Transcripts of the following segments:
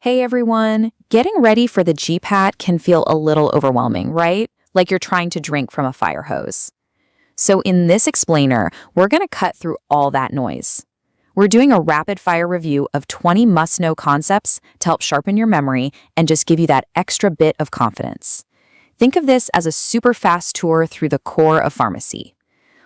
Hey everyone, getting ready for the GPAT can feel a little overwhelming, right? Like you're trying to drink from a fire hose. So in this explainer, we're going to cut through all that noise. We're doing a rapid fire review of 20 must-know concepts to help sharpen your memory and just give you that extra bit of confidence. Think of this as a super fast tour through the core of pharmacy.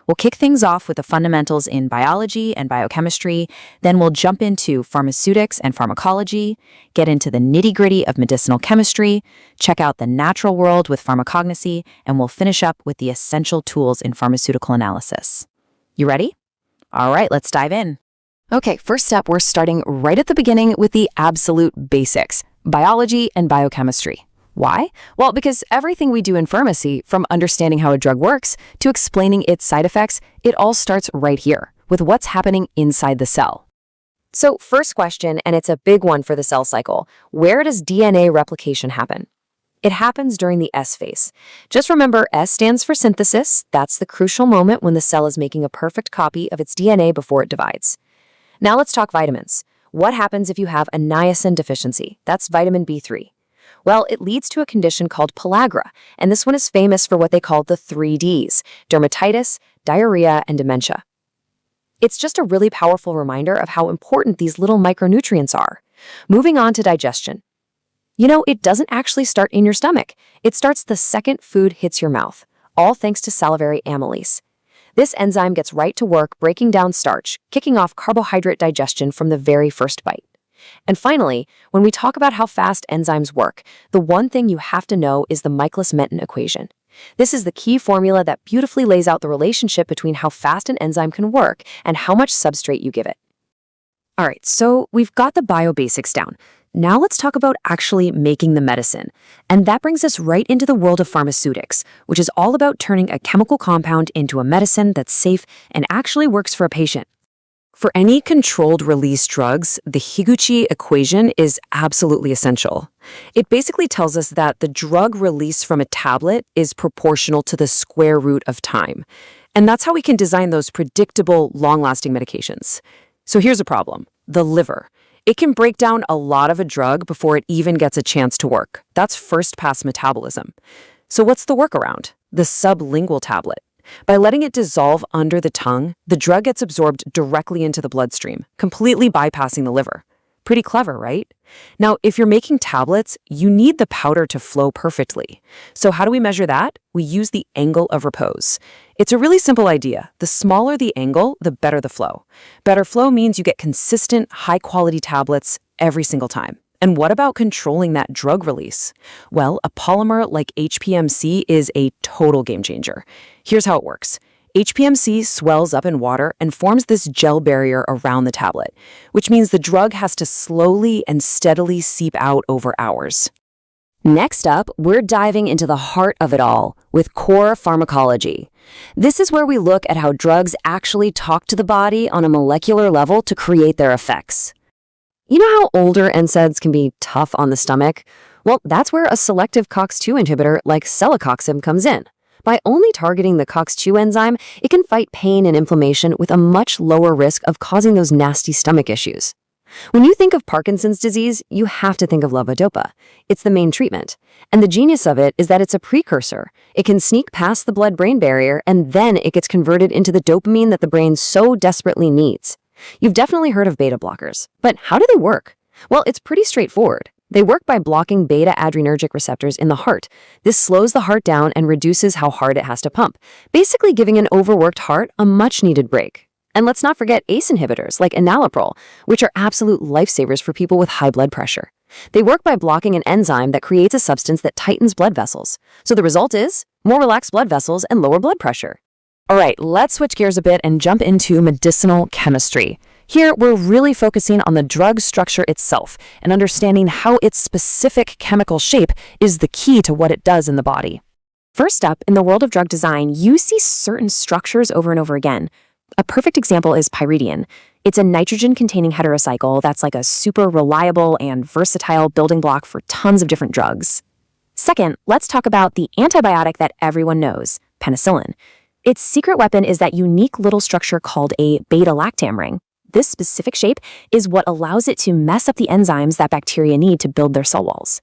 We'll kick things off with the fundamentals in biology and biochemistry, then we'll jump into pharmaceutics and pharmacology, get into the nitty-gritty of medicinal chemistry, check out the natural world with pharmacognosy, and we'll finish up with the essential tools in pharmaceutical analysis. You ready? All right, let's dive in. Okay, first up, we're starting right at the beginning with the absolute basics, biology and biochemistry. Why? Well, because everything we do in pharmacy, from understanding how a drug works to explaining its side effects, it all starts right here, with what's happening inside the cell. So, first question, and it's a big one for the cell cycle, where does DNA replication happen? It happens during the S phase. Just remember, S stands for synthesis. That's the crucial moment when the cell is making a perfect copy of its DNA before it divides. Now let's talk vitamins. What happens if you have a niacin deficiency? That's vitamin B3. Well, it leads to a condition called pellagra, and this one is famous for what they call the 3Ds: dermatitis, diarrhea, and dementia. It's just a really powerful reminder of how important these little micronutrients are. Moving on to digestion. You know, it doesn't actually start in your stomach. It starts the second food hits your mouth, all thanks to salivary amylase. This enzyme gets right to work breaking down starch, kicking off carbohydrate digestion from the very first bite. And finally, when we talk about how fast enzymes work, the one thing you have to know is the Michaelis-Menten equation. This is the key formula that beautifully lays out the relationship between how fast an enzyme can work and how much substrate you give it. All right, so we've got the biobasics down. Now let's talk about actually making the medicine. And that brings us right into the world of pharmaceutics, which is all about turning a chemical compound into a medicine that's safe and actually works for a patient. For any controlled release drugs, the Higuchi equation is absolutely essential. It basically tells us that the drug release from a tablet is proportional to the square root of time. And that's how we can design those predictable, long-lasting medications. So here's a problem: the liver. It can break down a lot of a drug before it even gets a chance to work. That's first-pass metabolism. So what's the workaround? The sublingual tablet. By letting it dissolve under the tongue, the drug gets absorbed directly into the bloodstream, completely bypassing the liver. Pretty clever, right? Now, if you're making tablets, you need the powder to flow perfectly. So how do we measure that? We use the angle of repose. It's a really simple idea. The smaller the angle, the better the flow. Better flow means you get consistent, high-quality tablets every single time. And what about controlling that drug release? Well, a polymer like HPMC is a total game changer. Here's how it works. HPMC swells up in water and forms this gel barrier around the tablet, which means the drug has to slowly and steadily seep out over hours. Next up, we're diving into the heart of it all with core pharmacology. This is where we look at how drugs actually talk to the body on a molecular level to create their effects. You know how older NSAIDs can be tough on the stomach? Well, that's where a selective COX-2 inhibitor like celecoxib comes in. By only targeting the COX-2 enzyme, it can fight pain and inflammation with a much lower risk of causing those nasty stomach issues. When you think of Parkinson's disease, you have to think of levodopa. It's the main treatment. And the genius of it is that it's a precursor. It can sneak past the blood-brain barrier, and then it gets converted into the dopamine that the brain so desperately needs. You've definitely heard of beta blockers, but how do they work? Well, it's pretty straightforward. They work by blocking beta-adrenergic receptors in the heart. This slows the heart down and reduces how hard it has to pump, basically giving an overworked heart a much-needed break. And let's not forget ACE inhibitors like enalapril, which are absolute lifesavers for people with high blood pressure. They work by blocking an enzyme that creates a substance that tightens blood vessels. So the result is more relaxed blood vessels and lower blood pressure. All right, let's switch gears a bit and jump into medicinal chemistry. Here, we're really focusing on the drug structure itself and understanding how its specific chemical shape is the key to what it does in the body. First up, in the world of drug design, you see certain structures over and over again. A perfect example is pyridine. It's a nitrogen-containing heterocycle that's like a super reliable and versatile building block for tons of different drugs. Second, let's talk about the antibiotic that everyone knows, penicillin. Its secret weapon is that unique little structure called a beta-lactam ring. This specific shape is what allows it to mess up the enzymes that bacteria need to build their cell walls.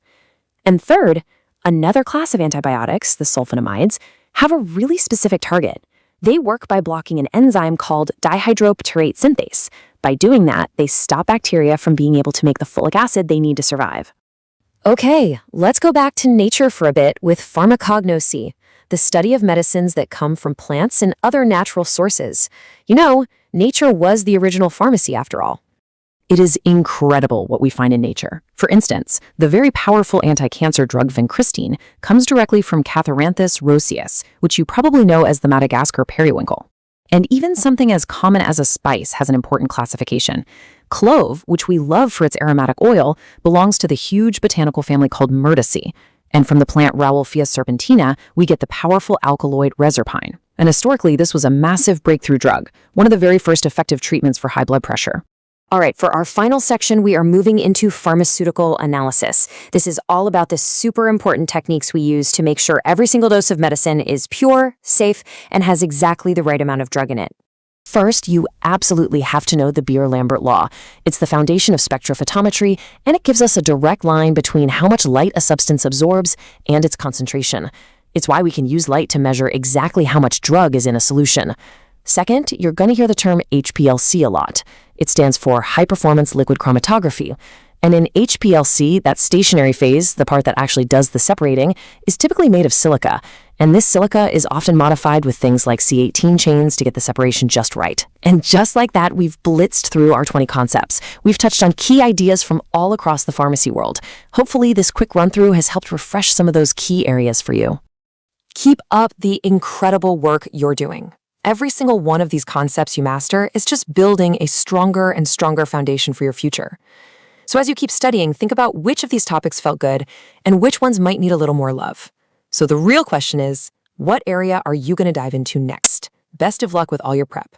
And third, another class of antibiotics, the sulfonamides, have a really specific target. They work by blocking an enzyme called dihydropterate synthase. By doing that, they stop bacteria from being able to make the folic acid they need to survive. Okay, let's go back to nature for a bit with pharmacognosy, the study of medicines that come from plants and other natural sources. You know, nature was the original pharmacy after all. It is incredible what we find in nature. For instance, the very powerful anti-cancer drug vincristine comes directly from Catharanthus roseus, which you probably know as the Madagascar periwinkle. And even something as common as a spice has an important classification. Clove, which we love for its aromatic oil, belongs to the huge botanical family called Myrtaceae. And from the plant Rauwolfia serpentina, we get the powerful alkaloid reserpine. And historically, this was a massive breakthrough drug, one of the very first effective treatments for high blood pressure. All right, for our final section, we are moving into pharmaceutical analysis. This is all about the super important techniques we use to make sure every single dose of medicine is pure, safe, and has exactly the right amount of drug in it. First, you absolutely have to know the Beer-Lambert law. It's the foundation of spectrophotometry, and it gives us a direct line between how much light a substance absorbs and its concentration. It's why we can use light to measure exactly how much drug is in a solution. Second, you're going to hear the term HPLC a lot. It stands for high-performance liquid chromatography. And in HPLC, that stationary phase, the part that actually does the separating, is typically made of silica. And this silica is often modified with things like C18 chains to get the separation just right. And just like that, we've blitzed through our 20 concepts. We've touched on key ideas from all across the pharmacy world. Hopefully, this quick run-through has helped refresh some of those key areas for you. Keep up the incredible work you're doing. Every single one of these concepts you master is just building a stronger and stronger foundation for your future. So as you keep studying, think about which of these topics felt good and which ones might need a little more love. So the real question is, what area are you going to dive into next? Best of luck with all your prep.